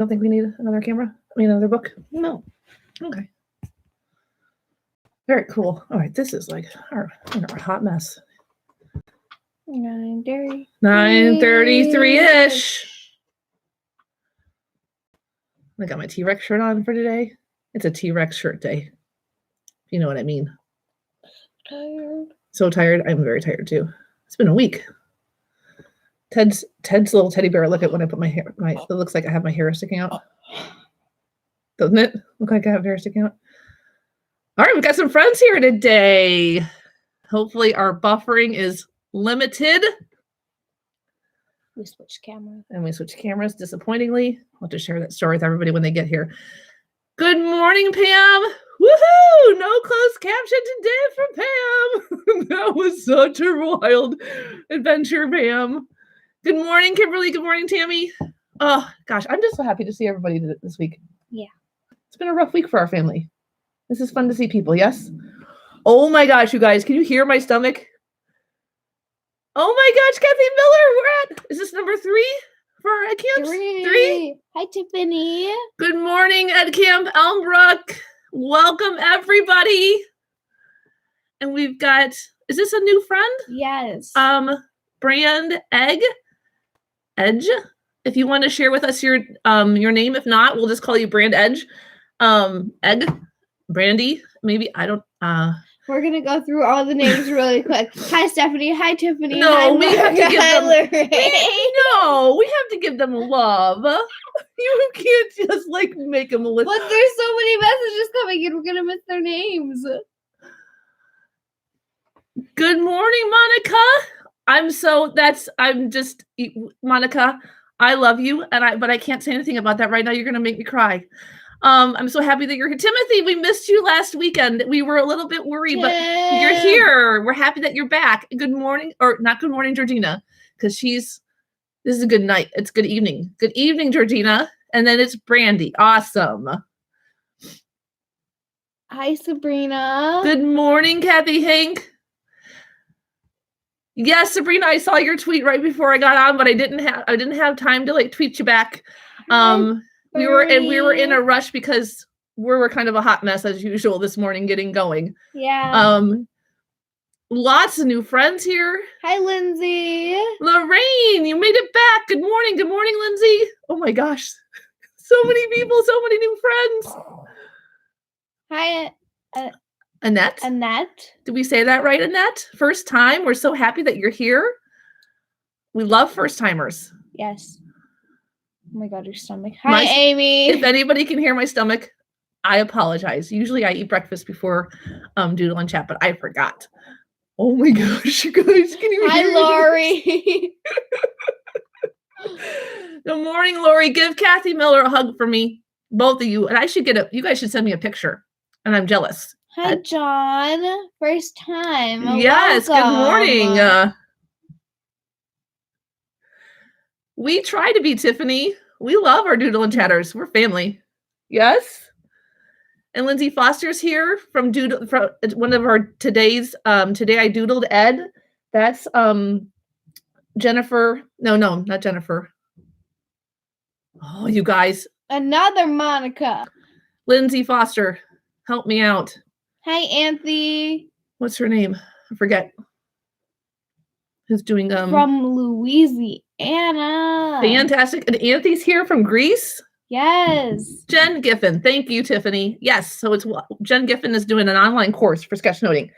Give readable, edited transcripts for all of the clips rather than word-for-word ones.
Don't think we need another camera? Another book? No. Okay. Very cool. All right, this is like our hot mess. 9:33-ish. I got my T-Rex shirt on for today. It's a T-Rex shirt day. If you know what I mean. Tired. So tired. I'm very tired too. It's been a week. Ted's little teddy bear. Look at when I put my hair. It looks like I have my hair sticking out. Doesn't it look like I have hair sticking out? All right, we've got some friends here today. Hopefully our buffering is limited. We switched cameras. And we switched cameras, disappointingly. I'll have to share that story with everybody when they get here. Good morning, Pam. Woohoo! No closed caption today from Pam. That was such a wild adventure, Pam. Good morning, Kimberly. Good morning, Tammy. Oh, gosh, I'm just so happy to see everybody this week. Yeah. It's been a rough week for our family. This is fun to see people, yes? Oh, my gosh, you guys. Can you hear my stomach? Oh, my gosh, Kathy Miller. We're at, is this number 3 for our Ed Camps? 3? Hi, Tiffany. Good morning, Ed Camp Elmbrook. Welcome, everybody. And we've got, is this a new friend? Yes. Brand Edge. If you want to share with us your name, if not, we'll just call you Brand Edge. Egg, Brandy, maybe. I don't. We're gonna go through all the names really quick. Hi, Stephanie. Hi, Tiffany. No, hi, we have to give them. No, we have to give them love. You can't just like make them a list. But there's so many messages coming in. We're gonna miss their names. Good morning, Monica. Monica. I love you, but I can't say anything about that right now. You're gonna make me cry. I'm so happy that you're here. Timothy, we missed you last weekend. We were a little bit worried, but you're here. We're happy that you're back. Good morning, or not good morning, Georgina, because this is a good night. It's good evening. Good evening, Georgina. And then it's Brandy. Awesome. Hi, Sabrina. Good morning, Kathy Hank. Yes, Sabrina, I saw your tweet right before I got on, but I didn't have time to like tweet you back. We were in a rush because we were kind of a hot mess as usual this morning getting going. Yeah. Lots of new friends here. Hi, Lindsay. Lorraine, you made it back. Good morning. Good morning, Lindsay. Oh my gosh. So many people, so many new friends. Hi, Annette. Annette. Did we say that right, Annette? First time. We're so happy that you're here. We love first timers. Yes. Oh my God, your stomach. Hi, Amy. If anybody can hear my stomach, I apologize. Usually I eat breakfast before Doodle and Chat, but I forgot. Oh my gosh, you guys, can you hear me? Hi, Lori. Good morning, Lori. Give Kathy Miller a hug for me, both of you. And you guys should send me a picture. And I'm jealous. Hi, John. First time. Yes, welcome. Good morning. We try to be Tiffany. We love our Doodle and Chatters. We're family. Yes. And Lindsay Foster's here from one of our today's Today I Doodled Ed. That's Jennifer. No, not Jennifer. Oh, you guys. Another Monica. Lindsay Foster. Help me out. Hi, Anthony. What's her name? I forget. Who's doing from Louisiana. Fantastic. And Anthony's here from Greece. Yes. Jen Giffen. Thank you, Tiffany. Yes. So Jen Giffen is doing an online course for sketchnoting.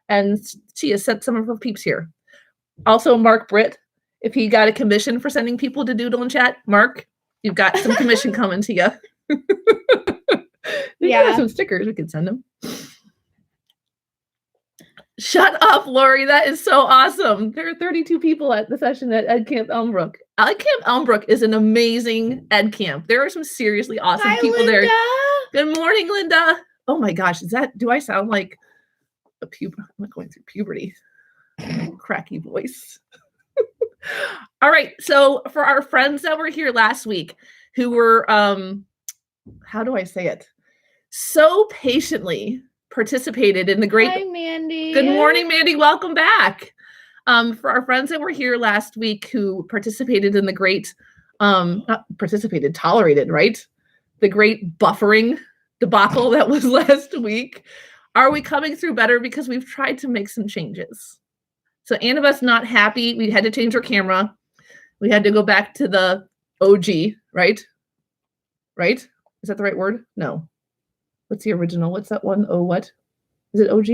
And she has sent some of her peeps here. Also, Mark Britt. If he got a commission for sending people to Doodle and Chat, Mark, you've got some commission coming to you. Yeah. Some stickers. We can send them. Shut up, Lori. That is so awesome. There are 32 people at the session at Ed Camp Elmbrook. Ed Camp Elmbrook is an amazing Ed Camp. There are some seriously awesome people Linda. there. Good morning, Linda. Oh my gosh, do I sound like I'm not going through puberty. Cracky voice. All right. So for our friends that were here last week who were, how do I say it? So patiently participated in the great. Hi, Mandy. Good morning, Mandy. Welcome back. For our friends that were here last week who participated in the great not participated, tolerated, right? The great buffering debacle that was last week. Are we coming through better? Because we've tried to make some changes. So Annabeth's not happy. We had to change our camera. We had to go back to the OG, right? Right? Is that the right word? No. What's the original? What's that one? Oh, what? Is it OG?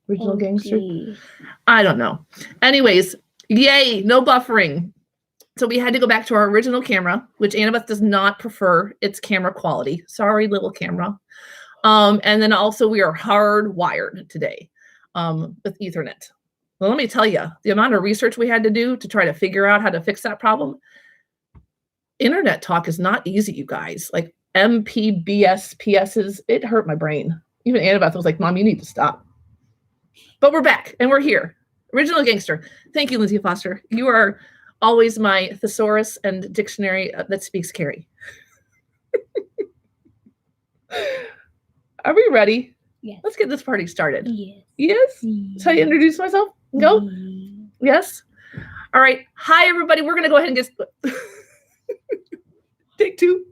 Original Gangster? I don't know. Anyways, yay, no buffering. So we had to go back to our original camera, which Annabeth does not prefer its camera quality. Sorry, little camera. And then also we are hardwired today with Ethernet. Well, let me tell you, the amount of research we had to do to try to figure out how to fix that problem. Internet talk is not easy, you guys. Like MPBSPSs, it hurt my brain. Even Annabeth was like, Mom, you need to stop. But we're back and we're here. Original Gangster. Thank you, Lindsay Foster. You are always my thesaurus and dictionary that speaks Carrie. Are we ready? Yes. Let's get this party started. Yes. Yes? That's how you introduce myself? Go? Yes? All right. Hi, everybody. We're going to go ahead and get... Take two.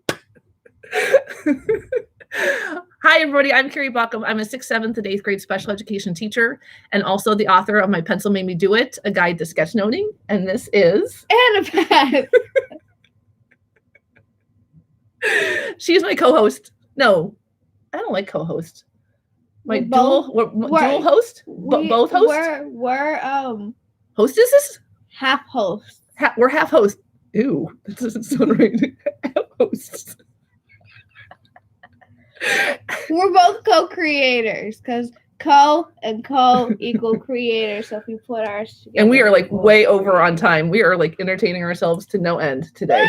Hi, everybody. I'm Carrie Baughcum. I'm a 6th, 7th, and 8th grade special education teacher and also the author of My Pencil Made Me Do It, a guide to sketchnoting. And this is... Annabeth. She's my co-host. No, I don't like co-host. My dual host? Both hosts? We're Hostesses? half hosts. We're half hosts. Ew, that doesn't sound right. Half hosts. We're both co-creators because co and co equal creators. So if we put ours together. And we are like way over on time. We are like entertaining ourselves to no end today.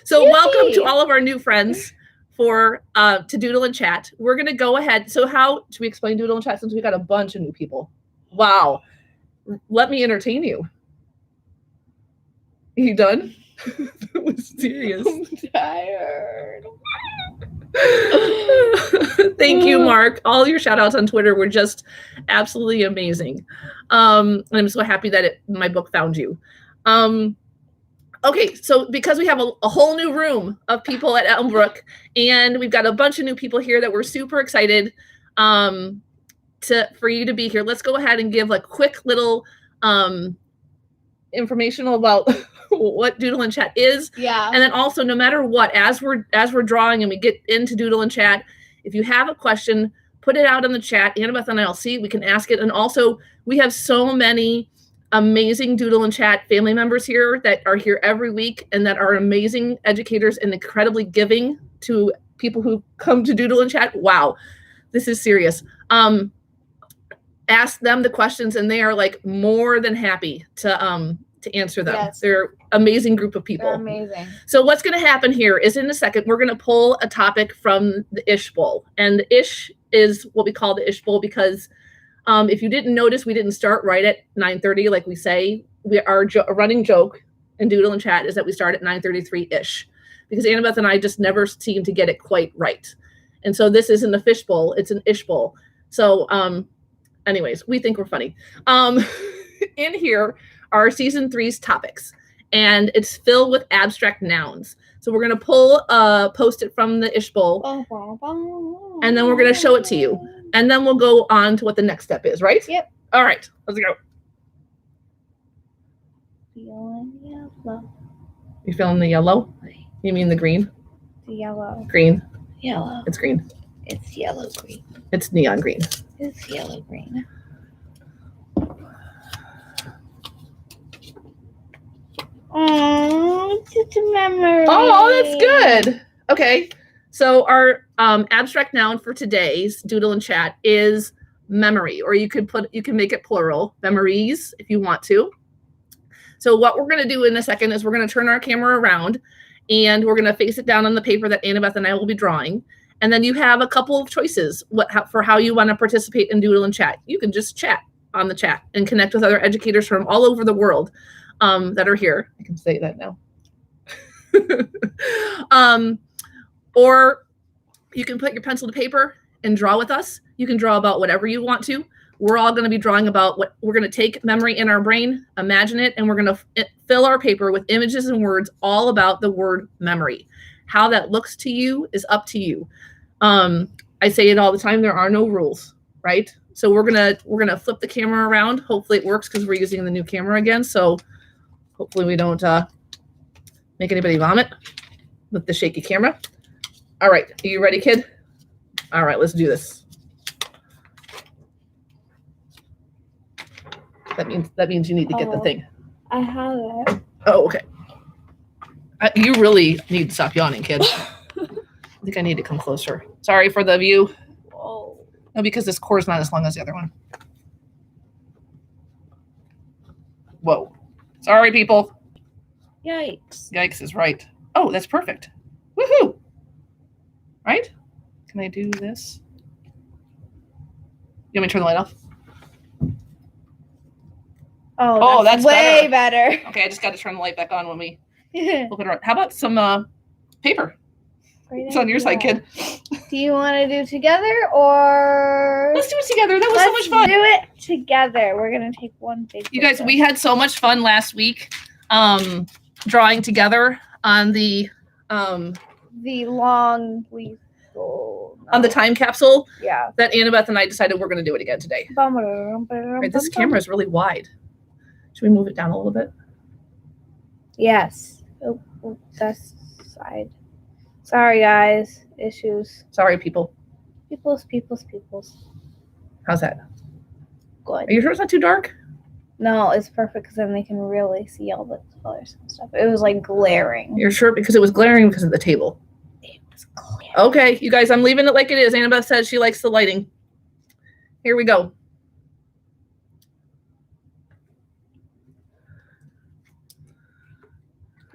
So welcome to all of our new friends for to Doodle and Chat. We're going to go ahead. So how should we explain Doodle and Chat since we got a bunch of new people? Wow. Let me entertain you. You done? That was serious. I'm tired. Thank you, Mark. All your shout outs on Twitter were just absolutely amazing. And I'm so happy that my book found you. Okay, so because we have a whole new room of people at Elmbrook, and we've got a bunch of new people here that we're super excited for you to be here. Let's go ahead and give a quick little informational about what Doodle and Chat is. Yeah. And then also, no matter what, as we're drawing and we get into Doodle and Chat, if you have a question, put it out in the chat. Annabeth and I'll see. We can ask it. And also, we have so many amazing Doodle and Chat family members here that are here every week and that are amazing educators and incredibly giving to people who come to Doodle and Chat. Wow, this is serious. Ask them the questions and they are like more than happy to answer them. Yes. They're amazing group of people. They're amazing. So what's going to happen here is in a second, we're going to pull a topic from the Ish Bowl. And the Ish is what we call the Ish Bowl because if you didn't notice, we didn't start right at 9:30 like we say. Our running joke in Doodle and Chat is that we start at 9:33-ish because Annabeth and I just never seem to get it quite right. And so this isn't a fish bowl, it's an Ish Bowl. So anyways, we think we're funny. In here are season 3's topics, and it's filled with abstract nouns. So we're going to pull a post-it from the Ish Bowl, and then we're going to show it to you. And then we'll go on to what the next step is, right? Yep. All right, let's go. Feeling yellow. You feeling the yellow? You mean the green? The yellow. Green. Yellow. It's green. It's yellow green. It's neon green. It's yellow green. Oh, it's just a memory. Oh, that's good. Okay. So our abstract noun for today's Doodle and Chat is memory, or you can make it plural, memories, if you want to. So what we're going to do in a second is we're going to turn our camera around and we're going to face it down on the paper that Annabeth and I will be drawing. And then you have a couple of choices for how you want to participate in Doodle and Chat. You can just chat on the chat and connect with other educators from all over the world that are here. I can say that now. Or you can put your pencil to paper and draw with us. You can draw about whatever you want to. we're all going to be drawing about what we're going to take memory in our brain, imagine it, and we're going to fill our paper with images and words all about the word memory. How that looks to you is up to you. I say it all the time. There are no rules, right? So we're gonna flip the camera around. Hopefully it works because we're using the new camera again. So hopefully we don't make anybody vomit with the shaky camera. All right, are you ready, kid? All right, let's do this. That means you need to get the thing. I have it. Oh, okay. You really need to stop yawning, kid. I think I need to come closer. Sorry for the view. Whoa. No, because this cord is not as long as the other one. Whoa. Sorry, people. Yikes. Yikes is right. Oh, that's perfect. Woohoo. Right? Can I do this? You want me to turn the light off? Oh, that's way better. Okay, I just got to turn the light back on when we flip it around. How about some paper? It's on your side, kid. Do you want to do together or? Let's do it together. That was so much fun. Let's do it together. We're going to take one big You guys, we had so much fun last week drawing together on the long lethal. On the time capsule. Yeah. That Annabeth and I decided we're going to do it again today. Right, this camera is really wide. Should we move it down a little bit? Yes. Oh, that's side. Sorry, guys. Issues. Sorry, people. Peoples. How's that? Good. Are you sure it's not too dark? No, it's perfect because then they can really see all the colors and stuff. It was like glaring. You're sure? Because it was glaring because of the table. It was glaring. Okay, you guys, I'm leaving it like it is. Annabeth says she likes the lighting. Here we go.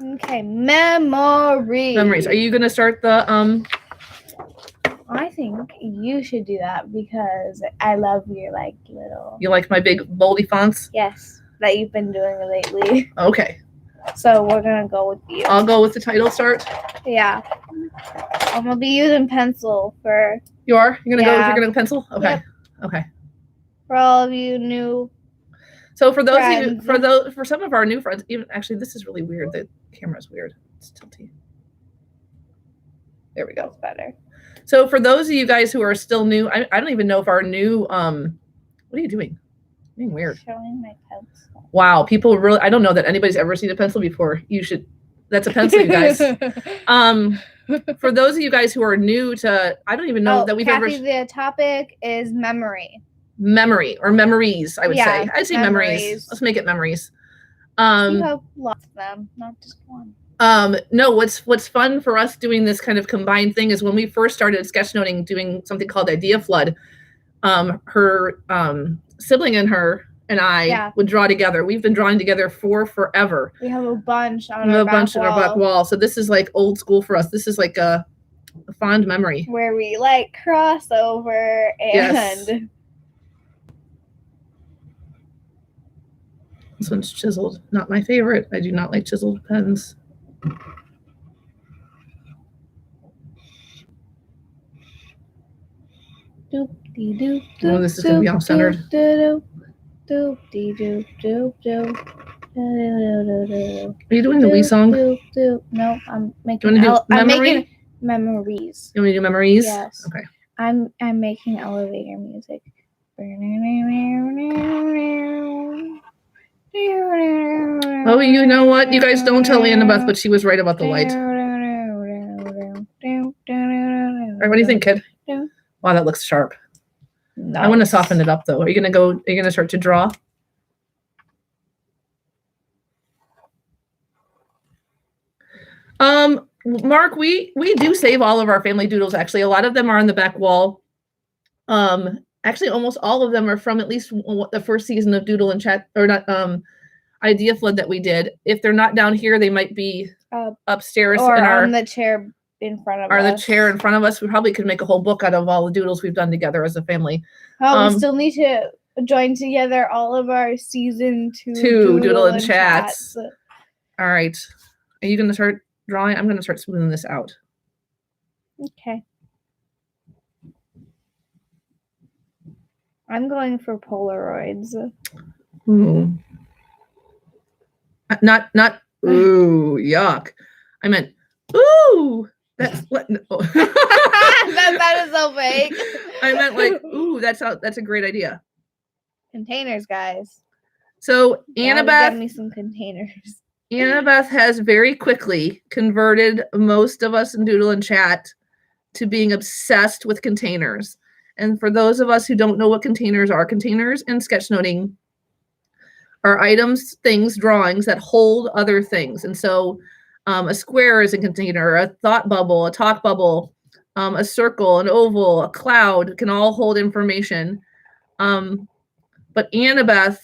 Okay, memories. Memories. Are you going to start the I think you should do that because I love your like little. You like my big boldy fonts? Yes, that you've been doing lately. Okay. So we're gonna go with you. I'll go with the title start. Yeah. I'm gonna be using pencil for. You are? You're gonna Yeah. you're gonna go pencil? Okay. Yep. Okay. For all of you new. So for those of friends. you, for some of our new friends, even actually this is really weird. The camera's weird. It's tilty. There we go. That's better. So for those of you guys who are still new, I don't even know if our new what are you doing? Being weird. Showing my pencil. Wow, people really I don't know that anybody's ever seen a pencil before. You should that's a pencil, you guys. For those of you guys who are new to I don't even know that we've Kathy, ever the topic is memory. Memory or memories, I would say. I'd say memories. memories. Let's make it memories. You have lots of them, not just one. No, what's fun for us doing this kind of combined thing is when we first started sketchnoting, doing something called Idea Flood, her sibling and her and I would draw together. We've been drawing together for forever. We have a bunch on our back wall. So this is like old school for us. This is like a fond memory. Where we like cross over and Yes. This one's chiseled. Not my favorite. I do not like chiseled pens. Doop dee doop. Oh, this is gonna be all centered. Doop doop dee doop doop doop. Are you doing the Wii song? Doop doop. No, I'm making. You want to do I'm memory? making memories. You want me to do memories? Yes. Okay. I'm making elevator music. Oh, you know what? You guys don't tell Annabeth, but she was right about the light. All right, what do you think, kid? Wow, that looks sharp. Nice. I want to soften it up, though. Are you gonna start to draw? Mark, we do save all of our family doodles. Actually, a lot of them are on the back wall. Actually, almost all of them are from at least the first season of Doodle and Chat, or not, Idea Flood that we did. If they're not down here, they might be upstairs or in on the chair in front of us. the chair in front of us. We probably could make a whole book out of all the doodles we've done together as a family. Oh, we still need to join together all of our season 2 Doodle and Chats. All right. Are you going to start drawing? I'm going to start smoothing this out. Okay. I'm going for Polaroids. Ooh. Not ooh, yuck. I meant ooh. That's what that is so fake. I meant like, ooh, that's a great idea. Containers, guys. So Get Annabeth me some containers. Annabeth has very quickly converted most of us in Doodle and Chat to being obsessed with containers. And for those of us who don't know what containers in sketchnoting are items, things, drawings that hold other things. And so a square is a container, a thought bubble, a talk bubble, a circle, an oval, a cloud can all hold information. But Annabeth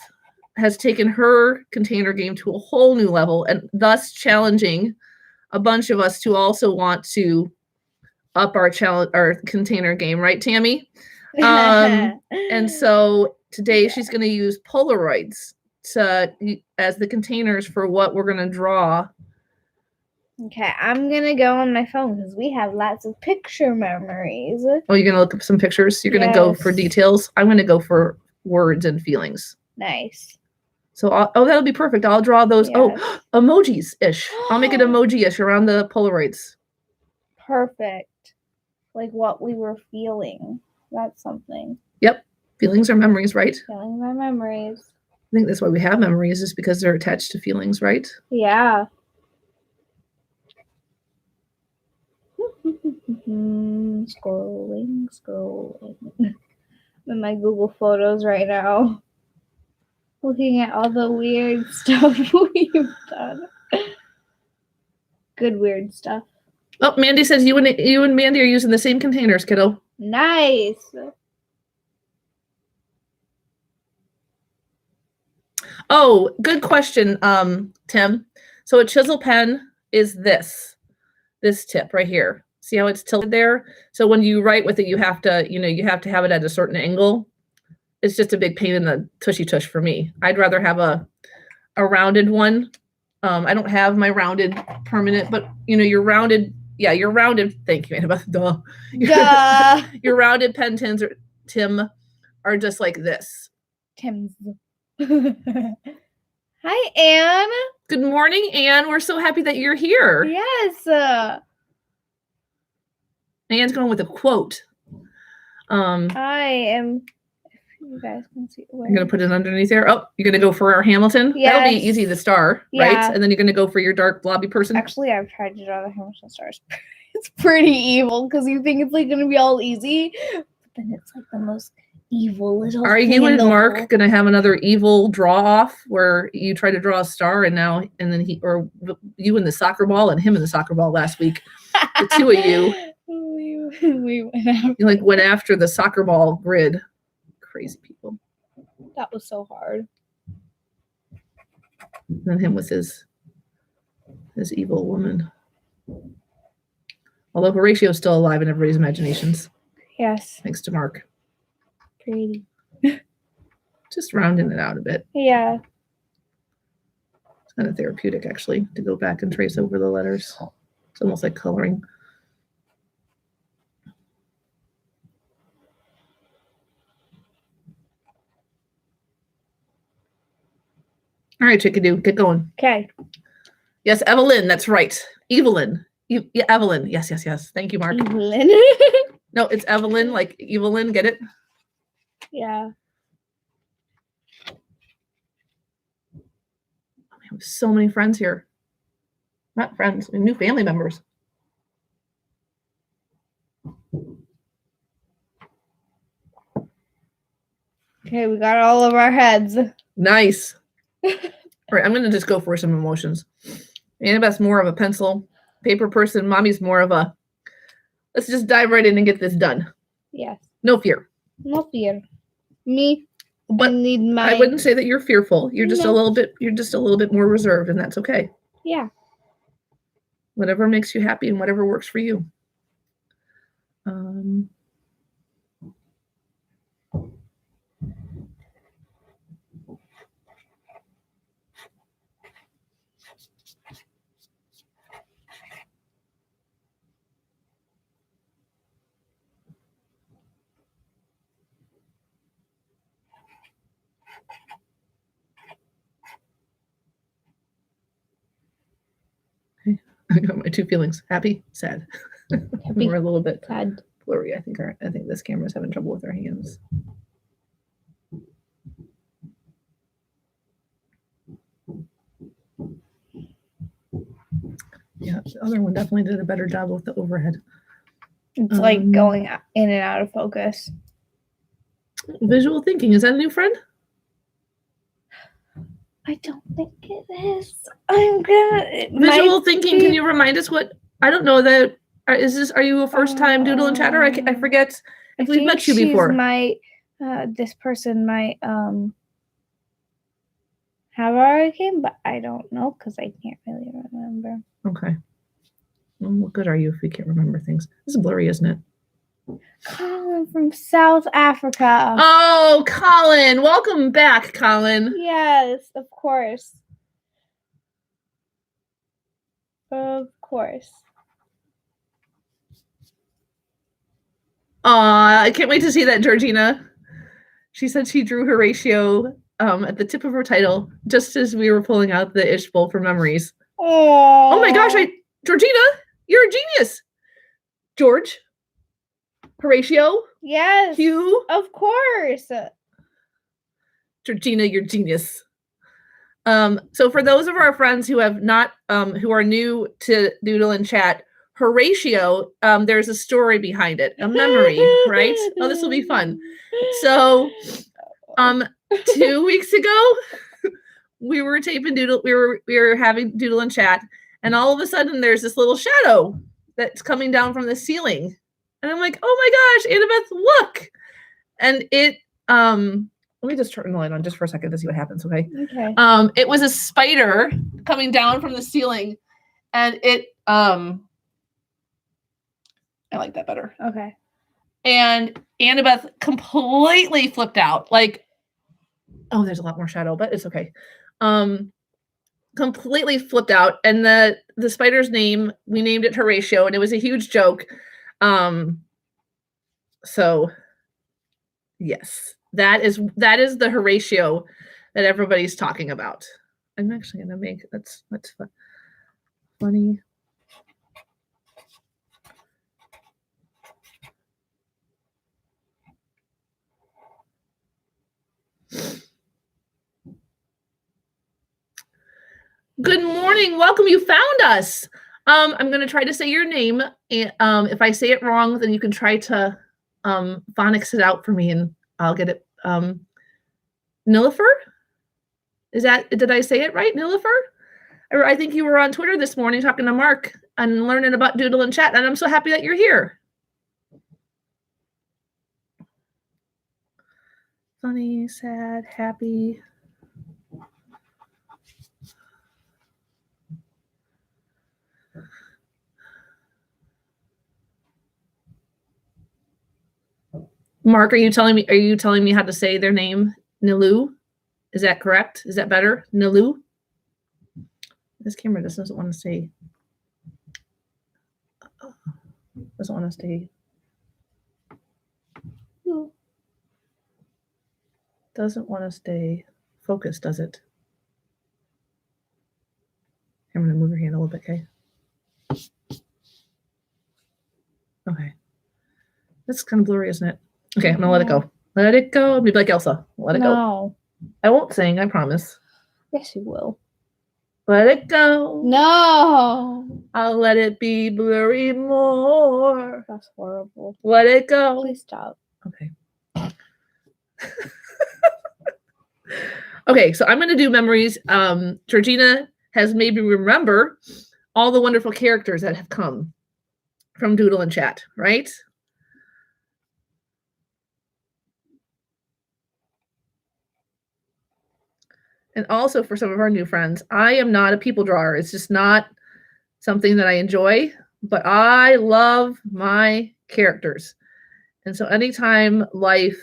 has taken her container game to a whole new level and thus challenging a bunch of us to also want to up our container game, right, Tammy? And so today she's going to use Polaroids as the containers for what we're going to draw. Okay, I'm going to go on my phone because we have lots of picture memories. Oh, you're going to look up some pictures? You're going to go for details? I'm going to go for words and feelings. Nice. So, that'll be perfect. I'll draw those. Yes. Oh, emojis-ish. I'll make it emoji-ish around the Polaroids. Perfect. Like what we were feeling. That's something. Yep. Feelings are memories, right? Feelings are memories. I think that's why we have memories, is because they're attached to feelings, right? Yeah. Scrolling. I'm in my Google Photos right now. Looking at all the weird stuff we've done. Good weird stuff. Oh, Mandy says you and Mandy are using the same containers, kiddo. Nice. Oh, good question, Tim. So a chisel pen is this tip right here. See how it's tilted there? So when you write with it, you have to have it at a certain angle. It's just a big pain in the tushy tush for me. I'd rather have a rounded one. I don't have my rounded permanent, but your rounded, your rounded. Thank you, Annabeth. Duh. Your rounded pen tins Tim are just like this. Tim's. Hi, Anne. Good morning, Anne. We're so happy that you're here. Yes. Anne's going with a quote. I am. If you guys can see. I'm going to put it underneath there. Oh, you're going to go for our Hamilton? Yes. That'll be easy, the star, right? And then you're going to go for your dark blobby person? Actually, I've tried to draw the Hamilton stars. It's pretty evil because you think it's like going to be all easy, but then it's like the most evil little Are thing you and Mark world. going to have another evil draw off where you try to draw a star and then you in the soccer ball and him in the soccer ball last week? The two of you. We went after the soccer ball grid. Crazy people. That was so hard. And him with his evil woman. Although Horatio's still alive in everybody's imaginations. Yes. Thanks to Mark. Pretty. Just rounding it out a bit. Yeah. It's kind of therapeutic, actually, to go back and trace over the letters. It's almost like coloring. All right, Chickadoo, get going. Okay. Yes, Evelyn, that's right. Evelyn. Evelyn. Yes. Thank you, Mark. Evelyn. No, it's Evelyn, like Evelyn, get it? Yeah. I have so many friends here. Not friends, new family members. Okay, we got all of our heads. Nice. All right, I'm going to just go for some emotions. Annabeth's more of a pencil paper person. Mommy's more of a, let's just dive right in and get this done. Yes. No fear. No fear. Me, but I wouldn't say that you're fearful. You're just a little bit more reserved, and that's okay. Yeah. Whatever makes you happy and whatever works for you. I got my two feelings: happy, sad. Happy, We're a little bit sad. blurry. I think this camera's having trouble with our hands. Yeah, the other one definitely did a better job with the overhead. It's like going in and out of focus. Visual thinking, is that a new friend? I don't think it is. I'm gonna. Visual thinking, can you remind us what? I don't know that. Are you a first time Doodle and Chatter? I forget if we've met you before. This person might have already came, but I don't know because I can't really remember. Okay. Well, what good are you if you can't remember things? This is blurry, isn't it? Colin from South Africa. Oh, Colin. Welcome back, Colin. Yes, of course. Of course. I can't wait to see that, Georgina. She said she drew Horatio at the tip of her title just as we were pulling out the Ish Bowl for memories. Oh my gosh, Georgina, you're a genius. George. Horatio. Yes. Hugh. Of course. Georgina, you're genius. So for those of our friends who have not, who are new to Doodle and Chat, Horatio, there's a story behind it, a memory, right? Oh, this will be fun. So, 2 weeks ago, we were taping Doodle. We were having Doodle and Chat, and all of a sudden, there's this little shadow that's coming down from the ceiling, and I'm like, "Oh my gosh, Annabeth, look!" And it, let me just turn the light on just for a second to see what happens. Okay. Okay. It was a spider coming down from the ceiling, and it, I like that better. Okay. And Annabeth completely flipped out. Like, oh, there's a lot more shadow, but it's okay. Completely flipped out. And the spider's name, we named it Horatio, and it was a huge joke. So yes, that is the Horatio that everybody's talking about. I'm actually gonna make that's funny. Good morning. Welcome. You found us. I'm going to try to say your name. And, if I say it wrong, then you can try to phonics it out for me and I'll get it. Nilifer? Did I say it right? Nilifer? I think you were on Twitter this morning talking to Mark and learning about Doodle and Chat, and I'm so happy that you're here. Funny, sad, happy. Mark, are you telling me how to say their name? Nilu? Is that correct? Is that better? Nilu? This camera just doesn't want to say. Doesn't want to stay. Doesn't want to stay focused, does it? I'm going to move your hand a little bit, okay? Okay. That's kind of blurry, isn't it? Okay, I'm going to let it go. Let it go. Maybe like Elsa. Let it go. I won't sing, I promise. Yes, you will. Let it go. No. I'll let it be blurry more. That's horrible. Let it go. Please stop. Okay. Okay, so I'm going to do memories. Georgina has made me remember all the wonderful characters that have come from Doodle and Chat, right? And also for some of our new friends, I am not a people drawer. It's just not something that I enjoy, but I love my characters. And so anytime life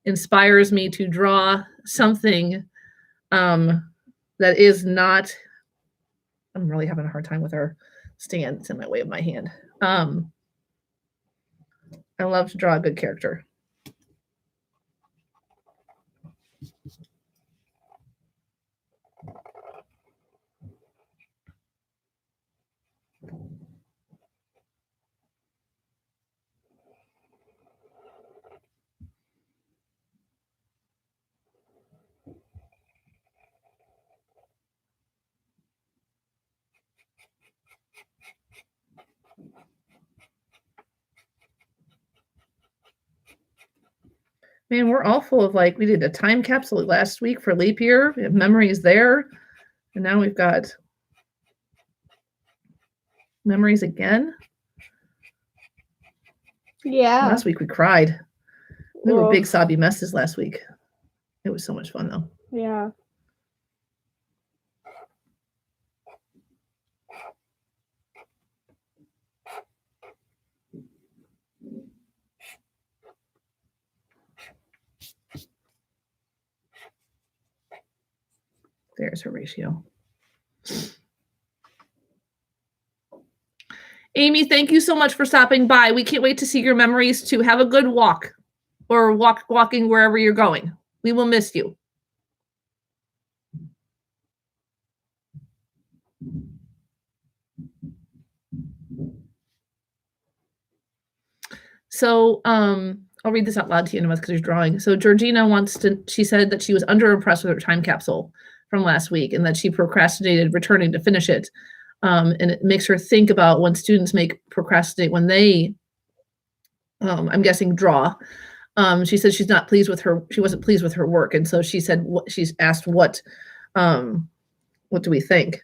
inspires me to draw something that is not, I'm really having a hard time with our stand. It's in my way of my hand. I love to draw a good character. Man, we're all full of we did a time capsule last week for leap year. We have memories there. And now we've got memories again. Yeah. Last week we cried. We were big sobby messes last week. It was so much fun though. Yeah. There's her ratio. Amy, thank you so much for stopping by. We can't wait to see your memories too. Have a good walk or walking wherever you're going. We will miss you. So I'll read this out loud to you because you're drawing. So Georgina she said that she was underimpressed with her time capsule from last week and that she procrastinated returning to finish it. And it makes her think about when students procrastinate when they, I'm guessing, draw. She said she wasn't pleased with her work. And so she said, she's asked what do we think?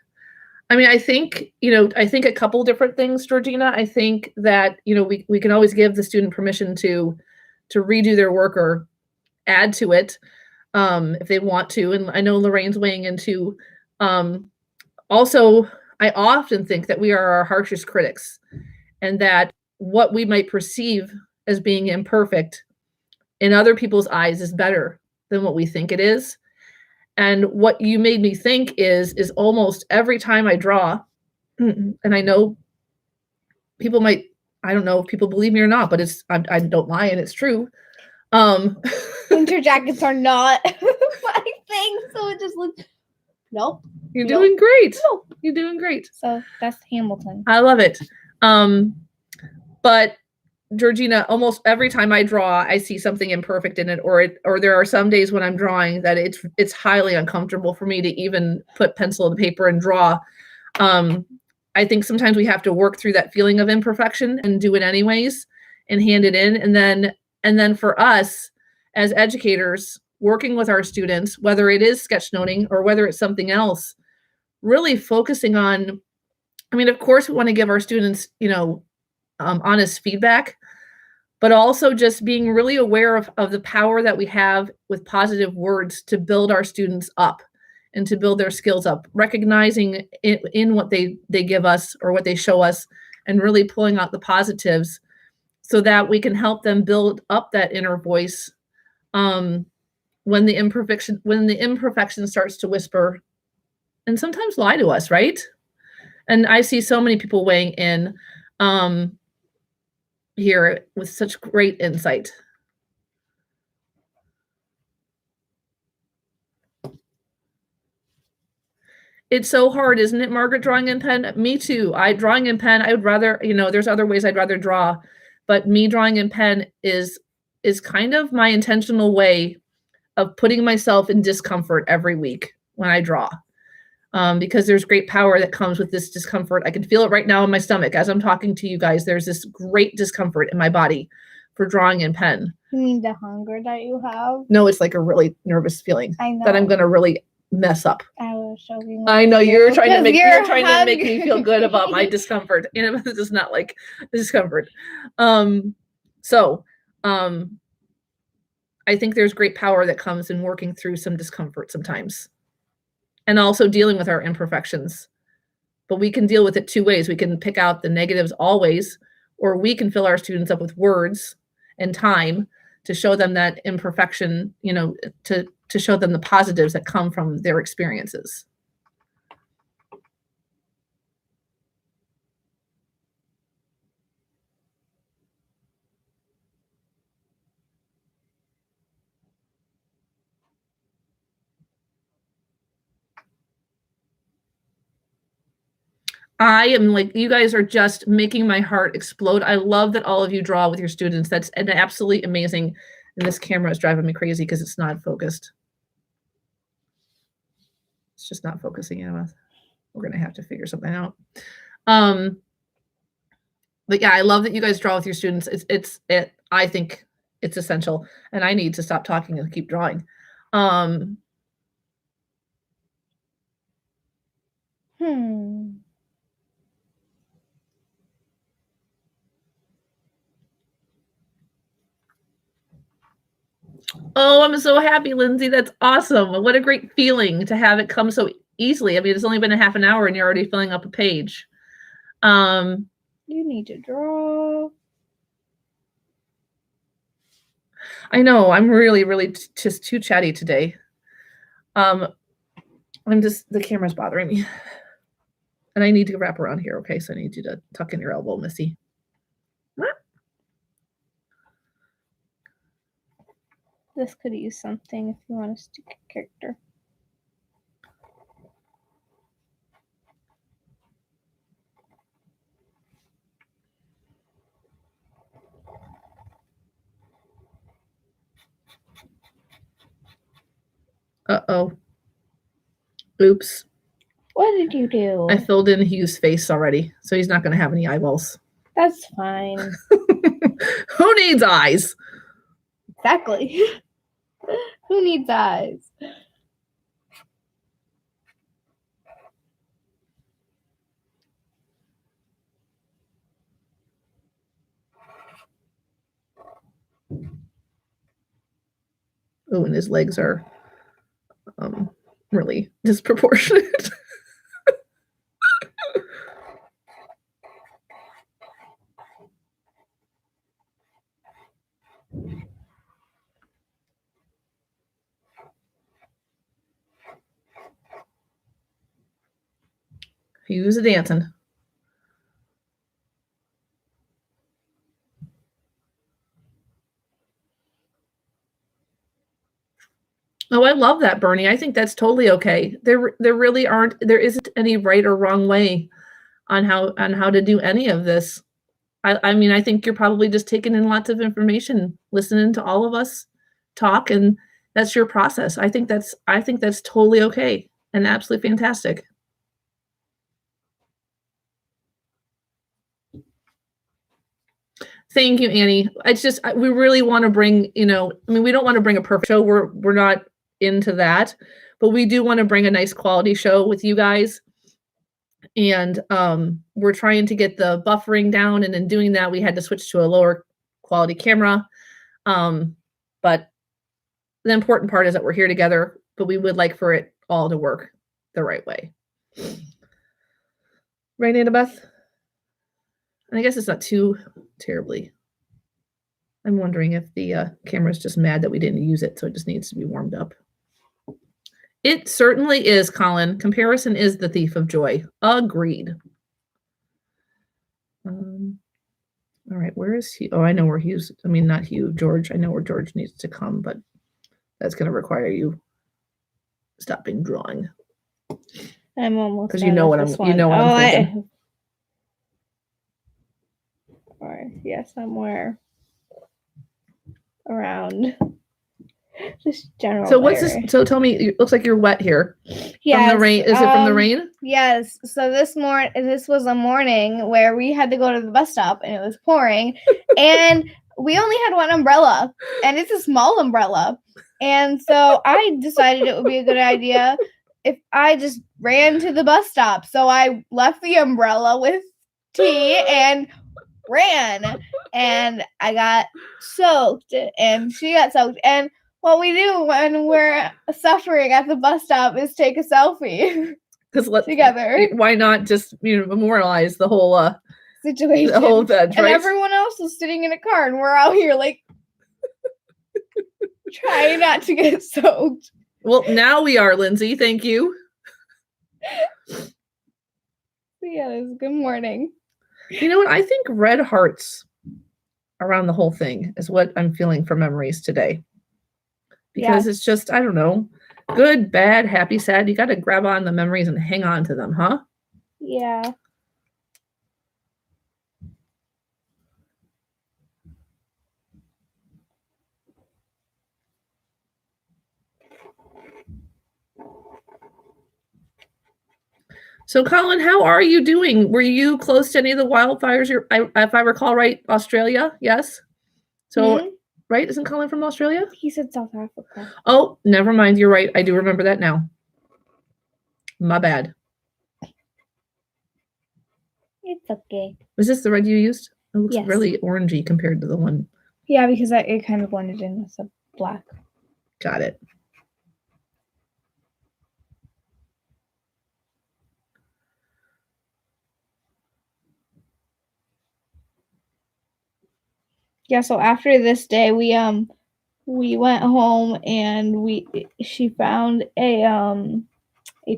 I mean, I think a couple different things, Georgina. I think that, we can always give the student permission to redo their work or add to it if they want to. And I know Lorraine's weighing into also, I often think that we are our harshest critics and that what we might perceive as being imperfect in other people's eyes is better than what we think it is. And what you made me think is almost every time I draw, and I know people I don't know if people believe me or not, but I don't lie and it's true. Winter jackets are not my thing, so it just looks, nope. You're doing great. Nope. You're doing great. So that's Hamilton. I love it. But Georgina, almost every time I draw, I see something imperfect in it, or there are some days when I'm drawing that it's highly uncomfortable for me to even put pencil to paper and draw. I think sometimes we have to work through that feeling of imperfection and do it anyways and hand it in. And then for us as educators working with our students, whether it is sketchnoting or whether it's something else, really focusing on, I mean, of course we want to give our students, honest feedback, but also just being really aware of the power that we have with positive words to build our students up and to build their skills up, recognizing in what they give us or what they show us and really pulling out the positives so that we can help them build up that inner voice when the imperfection starts to whisper and sometimes lie to us, right? And I see so many people weighing in here with such great insight. It's so hard, isn't it, Margaret, drawing in pen? Me too. Drawing in pen, I would rather, there's other ways I'd rather draw, but me drawing in pen is kind of my intentional way of putting myself in discomfort every week when I draw. Because there's great power that comes with this discomfort. I can feel it right now in my stomach. As I'm talking to you guys, there's this great discomfort in my body for drawing in pen. You mean the hunger that you have? No, it's like a really nervous feeling that I'm going to really mess up. I was joking. I know you're trying to make me feel good about my discomfort. This is not like discomfort. So I think there's great power that comes in working through some discomfort sometimes. And also dealing with our imperfections. But we can deal with it two ways. We can pick out the negatives always, or we can fill our students up with words and time to show them that imperfection, to show them the positives that come from their experiences. I am you guys are just making my heart explode. I love that all of you draw with your students. That's absolutely amazing. And this camera is driving me crazy because it's not focused. It's just not focusing in with. We're going to have to figure something out. But yeah, I love that you guys draw with your students. I think it's essential. And I need to stop talking and keep drawing. Oh, I'm so happy, Lindsay. That's awesome. What a great feeling to have it come so easily. I mean, it's only been a half an hour and you're already filling up a page. You need to draw. I know. I'm really, really just too chatty today. I'm just, the camera's bothering me. And I need to wrap around here. Okay, so I need you to tuck in your elbow, Missy. This could use something if you want to stick a character. Uh-oh. Oops. What did you do? I filled in Hugh's face already, so he's not going to have any eyeballs. That's fine. Who needs eyes? Exactly. Who needs eyes? Oh, and his legs are really disproportionate. He was dancing. Oh, I love that, Bernie. I think that's totally okay. There really aren't, there isn't any right or wrong way on how to do any of this. I mean, I think you're probably just taking in lots of information, listening to all of us talk, and that's your process. I think that's totally okay and absolutely fantastic. Thank you, Annie. It's just, we really want to bring, I mean, we don't want to bring a perfect show. We're not into that, but we do want to bring a nice quality show with you guys. And we're trying to get the buffering down, and in doing that, we had to switch to a lower quality camera. But the important part is that we're here together, but we would like for it all to work the right way. Right, Annabeth? And I guess it's not too terribly. I'm wondering if the camera's just mad that we didn't use it, so it just needs to be warmed up. It certainly is, Colin. Comparison is the thief of joy. Agreed. All right, where is he? Oh, I know where Hugh's, I mean, not Hugh, George. I know where George needs to come, but that's going to require you stopping drawing. I'm almost because you know what I'm thinking. Or yeah, somewhere around this general. So what's area. this? So tell me, it looks like you're wet here. Yes, from the rain. Is it from the rain? Yes. So this was a morning where we had to go to the bus stop and it was pouring, and we only had one umbrella, and it's a small umbrella. And so I decided it would be a good idea if I just ran to the bus stop. So I left the umbrella with tea and ran, and I got soaked, and she got soaked. And what we do when we're suffering at the bus stop is take a selfie together. Why not just memorialize the whole situation? The whole veg, right? And everyone else is sitting in a car, and we're out here like trying not to get soaked. Well, now we are, Lindsay. Thank you. Yeah, it was a good morning. You know what? I think red hearts around the whole thing is what I'm feeling for memories today. Because It's just, I don't know, good, bad, happy, sad. You got to grab on the memories and hang on to them, huh? Yeah. So, Colin, how are you doing? Were you close to any of the wildfires? If I recall right, Australia, yes? So, right? Isn't Colin from Australia? He said South Africa. Oh, never mind. You're right. I do remember that now. My bad. It's okay. Was this the red you used? It looks Yes. really orangey compared to the one. Yeah, because it kind of blended in with the black. Got it. Yeah, so after this day, we went home and she found a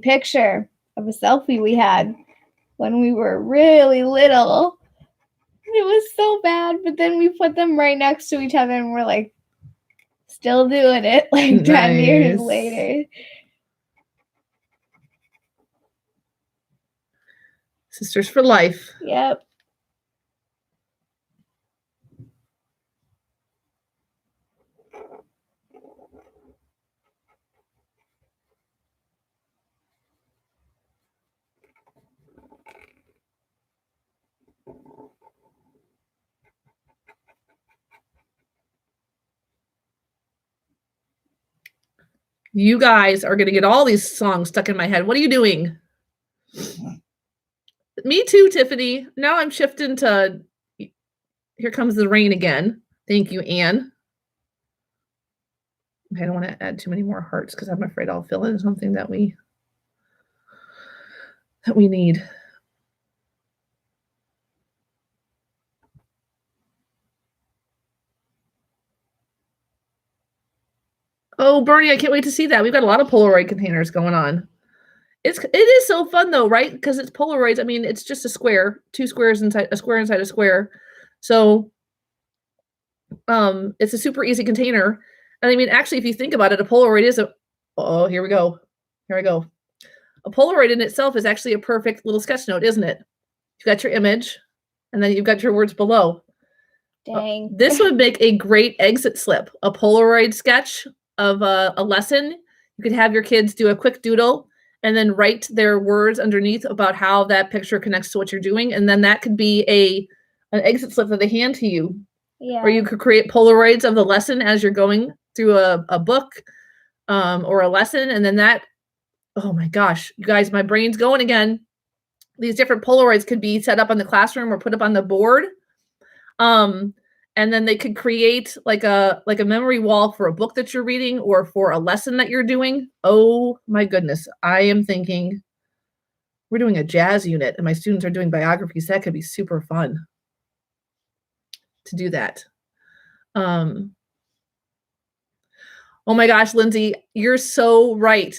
picture of a selfie we had when we were really little. It was so bad, but then we put them right next to each other and we're like still doing it like 10 years Nice. later. Sisters for life. Yep. You guys are going to get all these songs stuck in my head. What are you doing? Me too, Tiffany. Now I'm shifting to Here Comes the Rain again. Thank you, Anne. Okay, I don't want to add too many more hearts because I'm afraid I'll fill in something that we need. Oh, Bernie, I can't wait to see that. We've got a lot of Polaroid containers going on. It is so fun though, right? Because it's Polaroids. I mean, it's just a square, two squares inside a square inside a square. So it's a super easy container. And I mean, actually, if you think about it, a Polaroid is here we go. Here I go. A Polaroid in itself is actually a perfect little sketch note, isn't it? You've got your image, and then you've got your words below. Dang. This would make a great exit slip. A Polaroid sketch of a lesson. You could have your kids do a quick doodle and then write their words underneath about how that picture connects to what you're doing. And then that could be an exit slip that they hand to you. Yeah. Or you could create Polaroids of the lesson as you're going through a book or a lesson. And then that, oh my gosh, you guys, my brain's going again. These different Polaroids could be set up on the classroom or put up on the board. And then they could create like a memory wall for a book that you're reading or for a lesson that you're doing. Oh my goodness. I am thinking we're doing a jazz unit and my students are doing biographies. That could be super fun to do that. Oh my gosh, Lindsay, you're so right.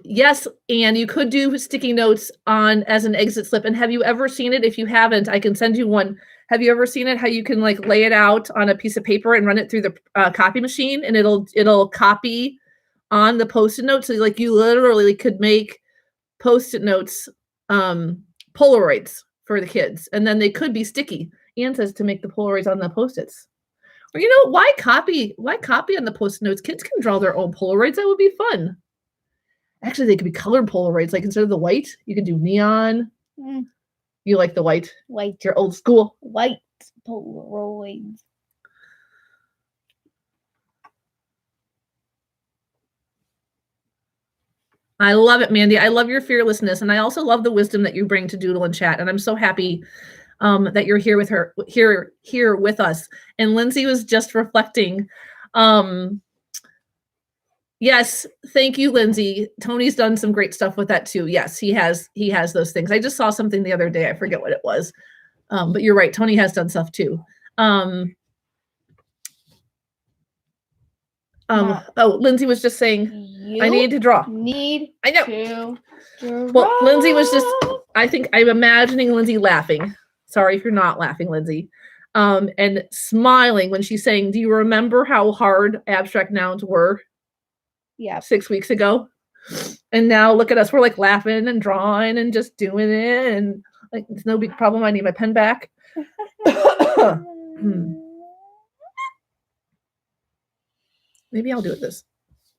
Yes, and you could do sticky notes as an exit slip. And have you ever seen it? If you haven't, I can send you one. Have you ever seen it? How you can like lay it out on a piece of paper and run it through the copy machine, and it'll copy on the Post-it note. So like you literally could make Post-it notes, Polaroids for the kids, and then they could be sticky. Anne says to make the Polaroids on the Post-its. Or why copy on the Post-it notes? Kids can draw their own Polaroids. That would be fun. Actually, they could be colored Polaroids. Like instead of the white, you could do neon. You like the white? White. You're old school. White Polaroids. I love it, Mandy. I love your fearlessness, and I also love the wisdom that you bring to Doodle and Chat. And I'm so happy that you're here with us. And Lindsay was just reflecting. Yes, thank you, Lindsay. Tony's done some great stuff with that too. Yes, he has those things. I just saw something the other day. I forget what it was. But you're right. Tony has done stuff too. Lindsay was just saying, I need to draw. I know. Well, Lindsay was just, I think I'm imagining Lindsay laughing. Sorry if you're not laughing, Lindsay. And smiling when she's saying, do you remember how hard abstract nouns were? Yeah. 6 weeks ago. And now look at us. We're like laughing and drawing and just doing it. And like, it's no big problem. I need my pen back. Maybe I'll do it this.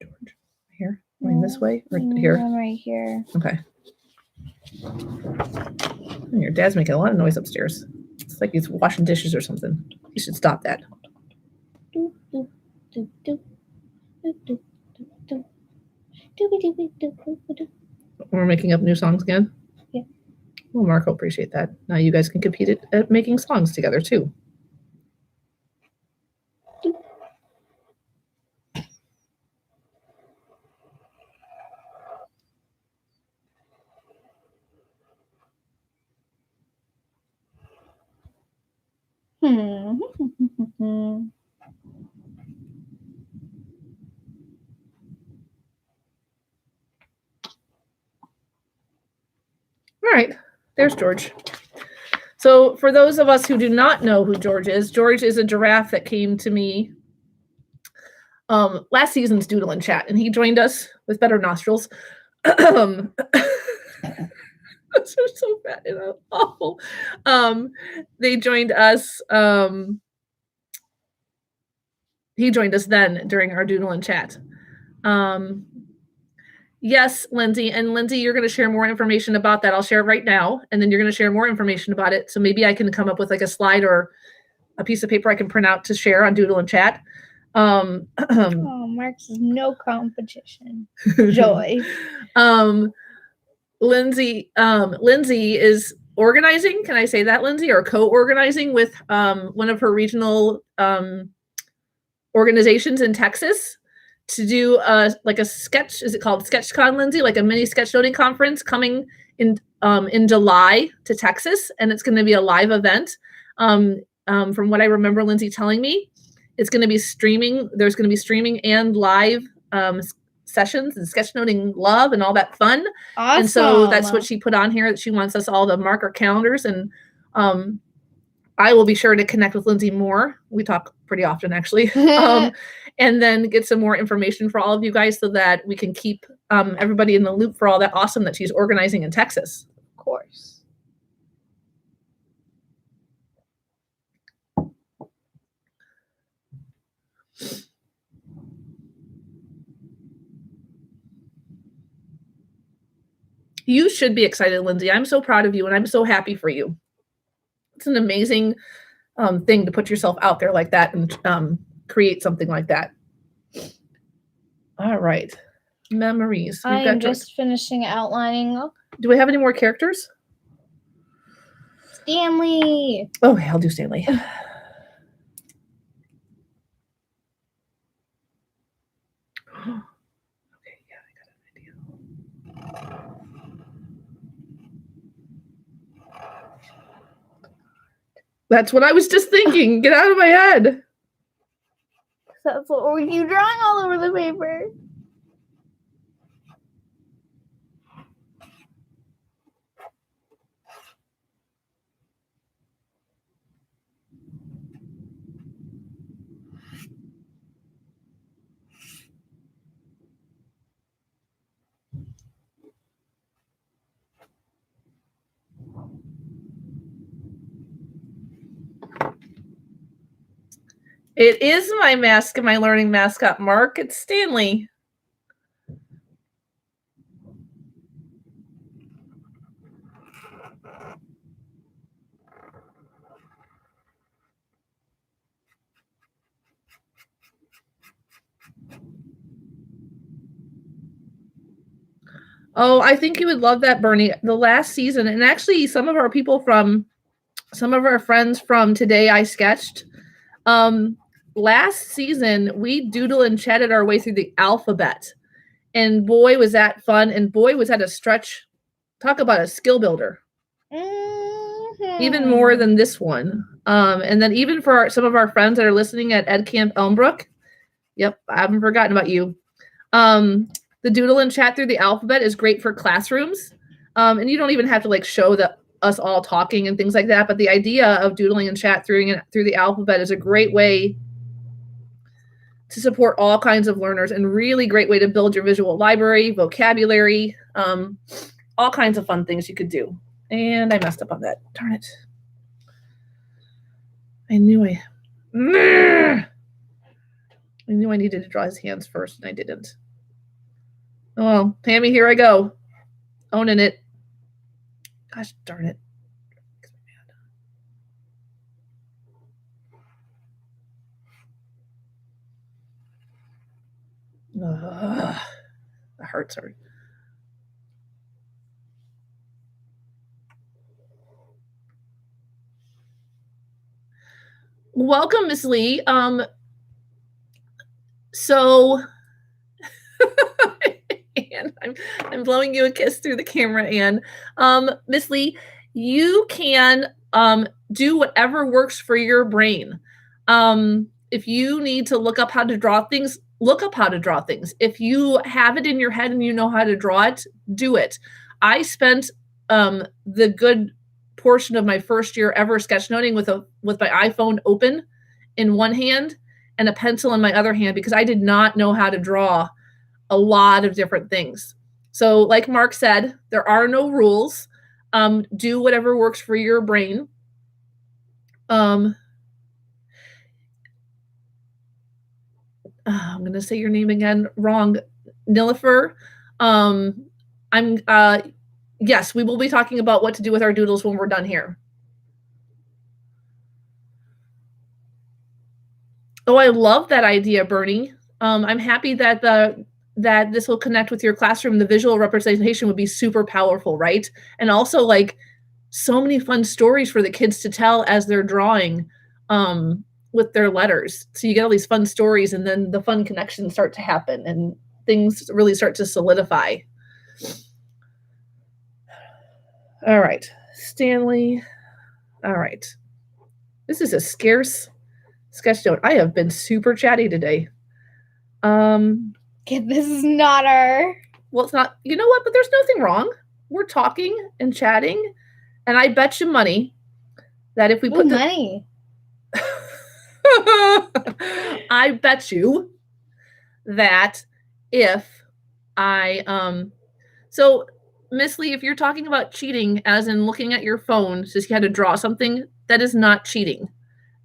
George, here, going this way or here? Right here. Okay. Your dad's making a lot of noise upstairs. It's like he's washing dishes or something. You should stop that. We're making up new songs again? Yeah. Well, Mark will appreciate that. Now you guys can compete at making songs together too. All right, there's George. So for those of us who do not know who George is a giraffe that came to me last season's Doodle and Chat, and he joined us with better nostrils. Those are so bad and awful. They joined us. He joined us then during our Doodle and Chat. Yes, Lindsay. And Lindsay, you're going to share more information about that. I'll share it right now. And then you're going to share more information about it. So maybe I can come up with like a slide or a piece of paper I can print out to share on Doodle and Chat. Oh, Mark's is no competition. Joy. Lindsay is organizing. Can I say that, Lindsay? Or co-organizing with one of her regional organizations in Texas to do like a sketch. Is it called SketchCon, Lindsay? Like a mini sketchnoting conference coming in July to Texas, and it's going to be a live event. From what I remember, Lindsay telling me, it's going to be streaming. There's going to be streaming and live sessions and sketchnoting love and all that fun. Awesome. And so that's what she put on here, that she wants us all to mark our calendars. And I will be sure to connect with Lindsay more. We talk pretty often, actually. And then get some more information for all of you guys so that we can keep everybody in the loop for all that awesome that she's organizing in Texas. Of course. You should be excited, Lindsay. I'm so proud of you, and I'm so happy for you. It's an amazing thing to put yourself out there like that and create something like that. All right. Memories. I am just finishing outlining. Do we have any more characters? Stanley. Oh, I'll do Stanley. That's what I was just thinking. Get out of my head. That's what were you drawing all over the paper? It is my learning mascot, Mark. It's Stanley. Oh, I think you would love that, Bernie. The last season, and actually some of our friends from Today I Sketched. Last season, we doodle and chatted our way through the alphabet. And boy, was that fun. And boy, was that a stretch. Talk about a skill builder. Mm-hmm. Even more than this one. And then even for some of our friends that are listening at Ed Camp Elmbrook. Yep, I haven't forgotten about you. The doodle and chat through the alphabet is great for classrooms. And you don't even have to like show us all talking and things like that. But the idea of doodling and chat through the alphabet is a great way to support all kinds of learners and really great way to build your visual library, vocabulary, all kinds of fun things you could do. And I messed up on that. Darn it. I knew I needed to draw his hands first, and I didn't. Oh, well, Tammy, here I go. Owning it. Gosh darn it. Ugh, that hurts her. Welcome, Miss Lee. So Anne, I'm blowing you a kiss through the camera, Anne. Miss Lee, you can do whatever works for your brain. If you need to look up how to draw things, look up how to draw things. If you have it in your head and you know how to draw it, do it. I spent the good portion of my first year ever sketchnoting with my iPhone open in one hand and a pencil in my other hand because I did not know how to draw a lot of different things. So like Mark said, there are no rules. Do whatever works for your brain. I'm going to say your name again wrong. Nilifer. Yes, we will be talking about what to do with our doodles when we're done here. Oh, I love that idea, Bernie. I'm happy that that this will connect with your classroom. The visual representation would be super powerful, right? And also like so many fun stories for the kids to tell as they're drawing with their letters. So you get all these fun stories and then the fun connections start to happen and things really start to solidify. All right, Stanley. All right. This is a scarce sketch note. I have been super chatty today. This is not our. Well, it's not, you know what, but there's nothing wrong. We're talking and chatting. And I bet you money that if we put money. I bet you that if I so Miss Lee, if you're talking about cheating as in looking at your phone, since you had to draw something, that is not cheating.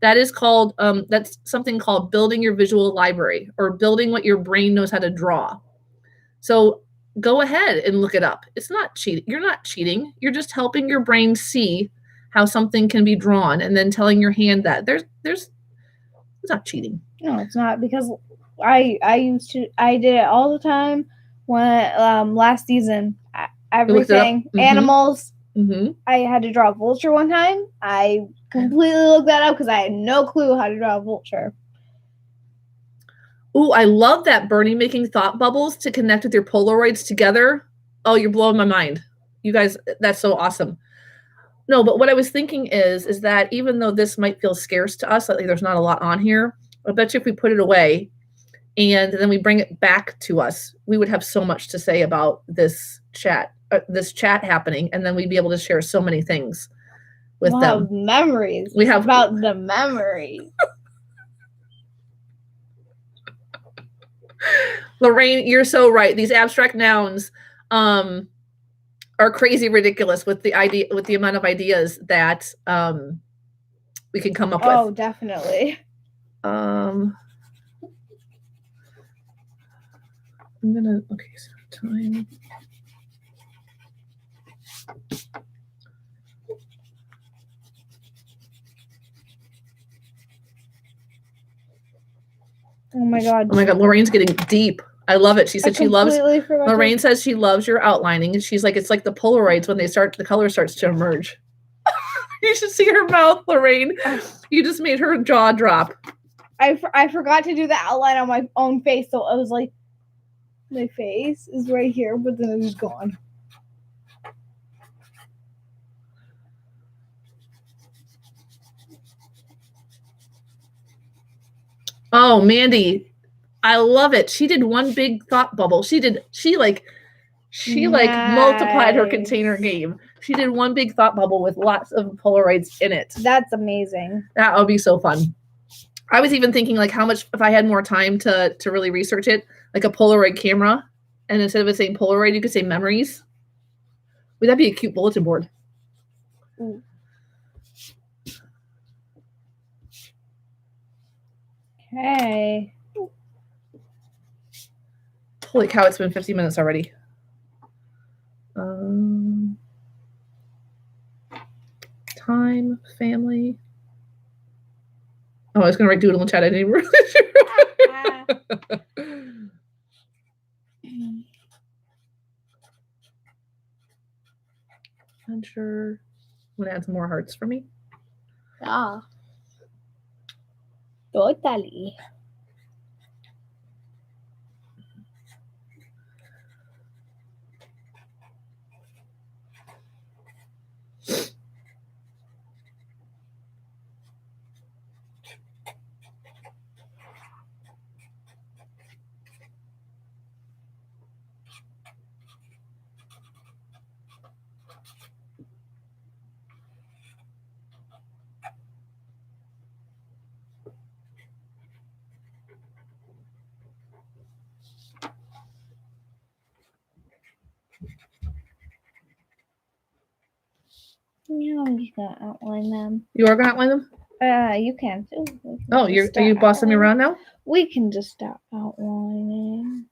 That is called that's something called building your visual library or building what your brain knows how to draw. So go ahead and look it up. It's not cheating. You're not cheating. You're just helping your brain see how something can be drawn and then telling your hand that it's not cheating. No, it's not, because I did it all the time when last season. Everything, Mm-hmm. animals. Mm-hmm. I had to draw a vulture one time. I completely looked that up because I had no clue how to draw a vulture. Ooh, I love that, Bernie, making thought bubbles to connect with your Polaroids together. Oh, you're blowing my mind. You guys, that's so awesome. No, but what I was thinking is that even though this might feel scarce to us, like there's not a lot on here, I bet you if we put it away and then we bring it back to us, we would have so much to say about this chat happening, and then we'd be able to share so many things with them. Have memories. We have about the memories. Lorraine, you're so right. These abstract nouns are crazy ridiculous with the amount of ideas that we can come up with. Oh, definitely. I'm gonna so time. Oh my god. Oh my god, Lorraine's getting deep. I love it. She said she loves. Lorraine to... says she loves your outlining, and she's like, it's like the Polaroids when the color starts to emerge. You should see her mouth, Lorraine. You just made her jaw drop. I forgot to do the outline on my own face, so I was like, my face is right here, but then it was gone. Oh, Mandy, I love it. She did one big thought bubble. She multiplied her container game. She did one big thought bubble with lots of Polaroids in it. That's amazing. That would be so fun. I was even thinking like how much, if I had more time to really research it, like a Polaroid camera, and instead of it saying Polaroid, you could say memories. Would that be a cute bulletin board? Ooh. Okay. Holy cow, it's been 50 minutes already. Time, family. Oh, I was going to write Doodle and Chat. I didn't even really adventure. Want to add some more hearts for me? Yeah. Totally. Yeah, I'm just gonna outline them. You are gonna outline them? You can too. Oh, are you bossing me around now? We can just start outlining.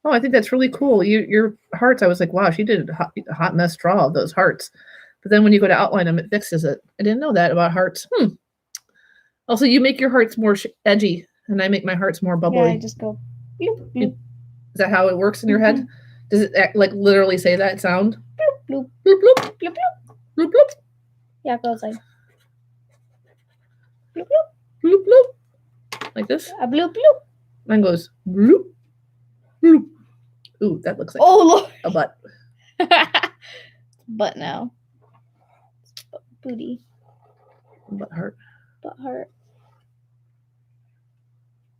Oh, I think that's really cool. Your hearts, I was like, wow, she did a hot mess draw of those hearts. But then when you go to outline them, it fixes it. I didn't know that about hearts. Also, you make your hearts more edgy, and I make my hearts more bubbly. Yeah, I just go bloop, bloop. Is that how it works in your head? Does it like literally say that sound? Bloop, Bloop, bloop, bloop, bloop. bloop, bloop, Yeah, it goes like bloop, bloop. bloop, bloop. Like this? A bloop, bloop. Mine goes bloop, bloop. Ooh, that looks like Oh, a butt. Lord. Butt now. Booty. Butt heart. Butt heart.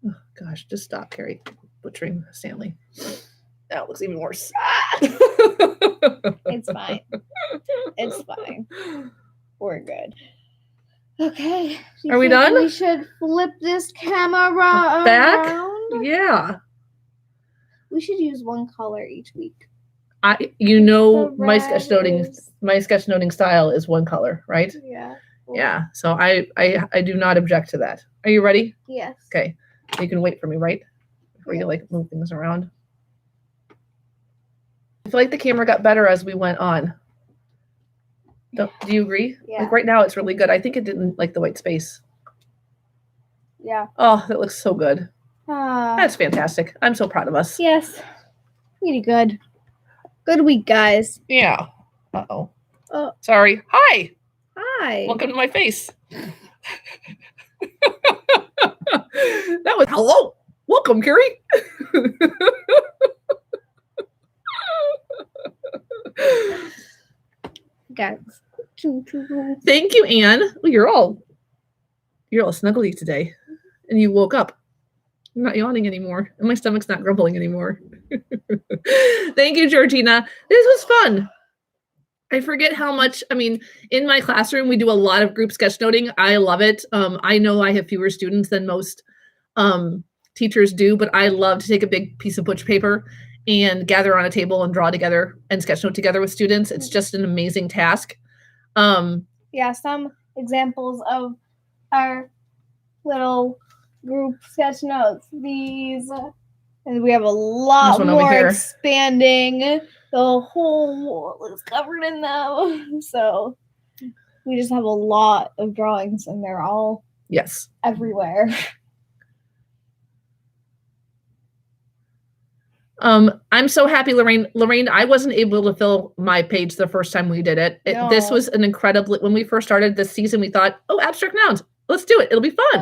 Oh, gosh, just stop, Carrie. Butchering Stanley. That looks even worse. It's fine. It's fine. We're good. Okay. Are we done? We should flip this camera Back? around. Yeah. We should use one color each week. My The sketchnoting style is one color, right? Yeah. Yeah. So I do not object to that. Are you ready? Yes. Okay. You can wait for me, right? Before you like move things around. I feel like the camera got better as we went on. Do you agree? Yeah. Like right now it's really good. I think it didn't like the white space. Yeah. Oh, that looks so good. That's fantastic. I'm so proud of us. Yes. Really good. Good week, guys. Yeah. Uh-oh. Oh. Sorry. Hi. Hi. Welcome to my face. That was hello. Welcome, Carrie. Guys. Thank you, Anne. Well, you're all snuggly today. And you woke up. I'm not yawning anymore. And my stomach's not grumbling anymore. Thank you, Georgina. This was fun. I forget how much, in my classroom, we do a lot of group sketchnoting. I love it. I know I have fewer students than most teachers do, but I love to take a big piece of butch paper and gather on a table and draw together and sketchnote together with students. It's just an amazing task. Yeah, some examples of our little group sketch notes. These, and we have a lot more expanding. The whole wall is covered in them. So we just have a lot of drawings, and they're all everywhere. I'm so happy, Lorraine. Lorraine, I wasn't able to fill my page the first time we did it. No. This was an incredible. When we first started this season, we thought, oh, abstract nouns. Let's do it. It'll be fun.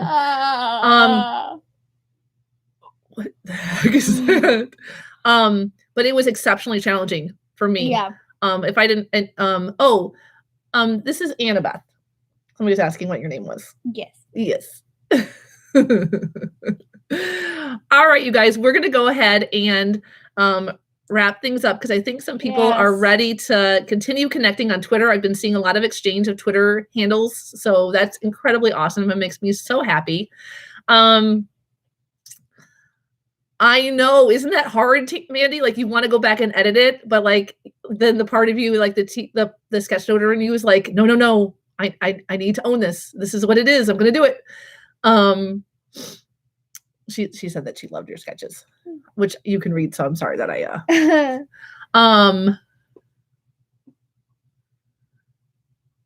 What the heck is that? But it was exceptionally challenging for me. Yeah. If I didn't, this is Annabeth. Somebody's asking what your name was. Yes. Yes. All right, you guys, we're going to go ahead and wrap things up because I think some people are ready to continue connecting on Twitter. I've been seeing a lot of exchange of Twitter handles, so that's incredibly awesome. It makes me so happy. I know, isn't that hard, Mandy? Like you want to go back and edit it, but like then the part of you, like the sketchnoter in you is like, no, I need to own this. This is what it is. I'm going to do it. She said that she loved your sketches, which you can read. So I'm sorry that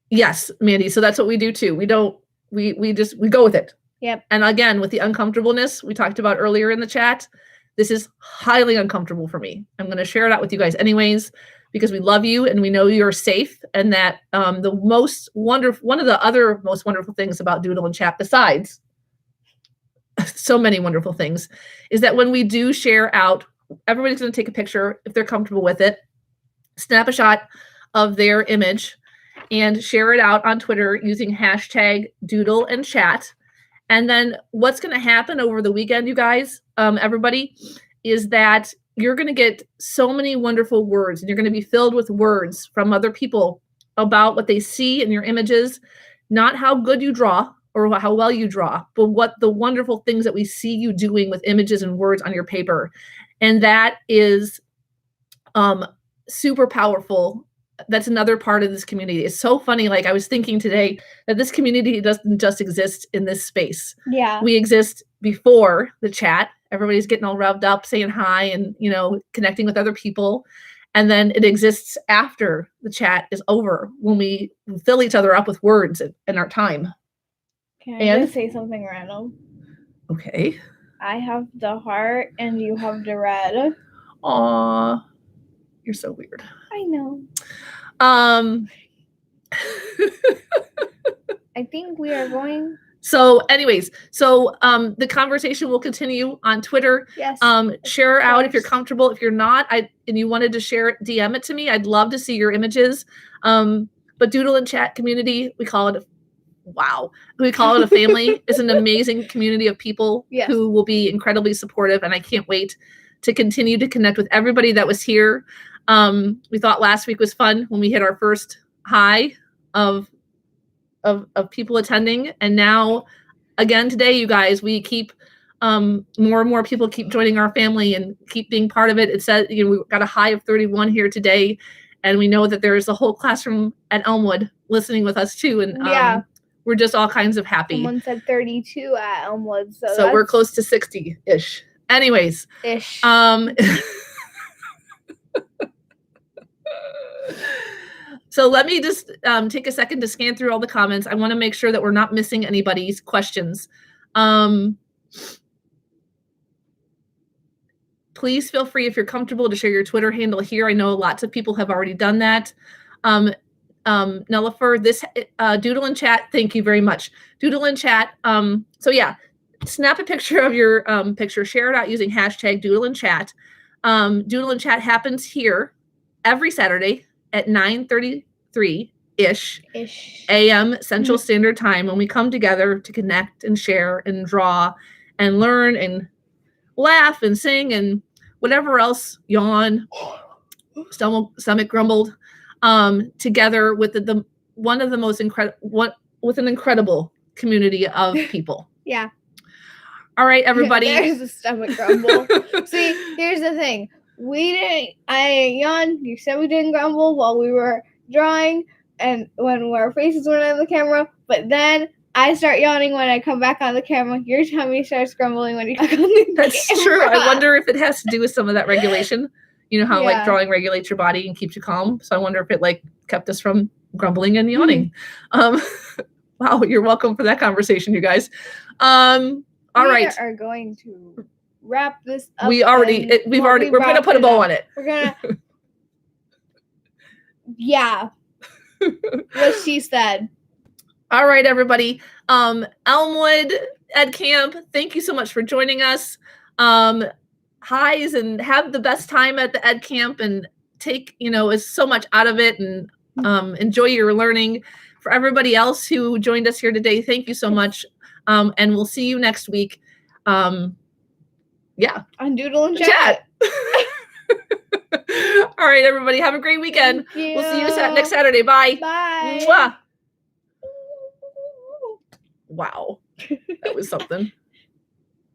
yes, Mandy. So that's what we do too. We go with it. Yep. And again, with the uncomfortableness we talked about earlier in the chat, this is highly uncomfortable for me. I'm going to share it out with you guys anyways. because we love you and we know you're safe, and that one of the other most wonderful things about Doodle and Chat, besides so many wonderful things, is that when we do share out, everybody's going to take a picture if they're comfortable with it, snap a shot of their image and share it out on Twitter using hashtag Doodle and Chat. And then what's going to happen over the weekend, you guys, everybody, is that you're going to get so many wonderful words, and you're going to be filled with words from other people about what they see in your images, not how good you draw or how well you draw, but what the wonderful things that we see you doing with images and words on your paper. And that is super powerful. That's another part of this community. It's so funny. Like, I was thinking today that this community doesn't just exist in this space. Yeah. We exist before the chat. Everybody's getting all revved up, saying hi and, connecting with other people. And then it exists after the chat is over, when we fill each other up with words in our time. Can I just say something random? Okay. I have the heart and you have the red. Aw, you're so weird. I know. I think we are going. So anyways, the conversation will continue on Twitter. Yes. Share out if you're comfortable. If you're not, and you wanted to share it, DM it to me. I'd love to see your images. But Doodle and Chat community, we call it a family. It's an amazing community of people who will be incredibly supportive, and I can't wait to continue to connect with everybody that was here. We thought last week was fun when we hit our first high of people attending, and now again today, you guys, we keep more and more people keep joining our family and keep being part of it. It says we got a high of 31 here today, and we know that there's a whole classroom at Elmwood listening with us too, and we're just all kinds of happy. Someone said 32 at Elmwood, so we're close to 60-ish. Anyways, ish. So let me just take a second to scan through all the comments. I want to make sure that we're not missing anybody's questions. Please feel free, if you're comfortable, to share your Twitter handle here. I know lots of people have already done that. Nellifer, this Doodle and Chat, thank you very much. Doodle and Chat. Snap a picture of your picture, share it out using hashtag Doodle and Chat. Doodle and Chat happens here every Saturday at 9:33-ish a.m. Central Standard Time, when we come together to connect and share and draw and learn and laugh and sing and whatever else, yawn, stomach grumbled, together with one of the most with an incredible community of people. Yeah. All right, everybody. There's a stomach grumble. See, here's the thing. I yawned. You said we didn't grumble while we were drawing and when our faces weren't on the camera. But then I start yawning when I come back on the camera. Your tummy starts grumbling when you come on the That's camera. true. I wonder if it has to do with some of that regulation. You know how like drawing regulates your body and keeps you calm. So I wonder if it like kept us from grumbling and yawning. Wow, you're welcome for that conversation, you guys. All right. We are going to wrap this up. We're going to put a bow on it. We're going to. Yeah. What she said. All right, everybody. Elmwood Ed Camp, thank you so much for joining us. Highs and have the best time at the Ed Camp and take, so much out of it and enjoy your learning. For everybody else who joined us here today, thank you so much. And we'll see you next week. On Doodle and Chat. All right, everybody. Have a great weekend. We'll see you next Saturday. Bye. Bye. Mwah. Wow. That was something.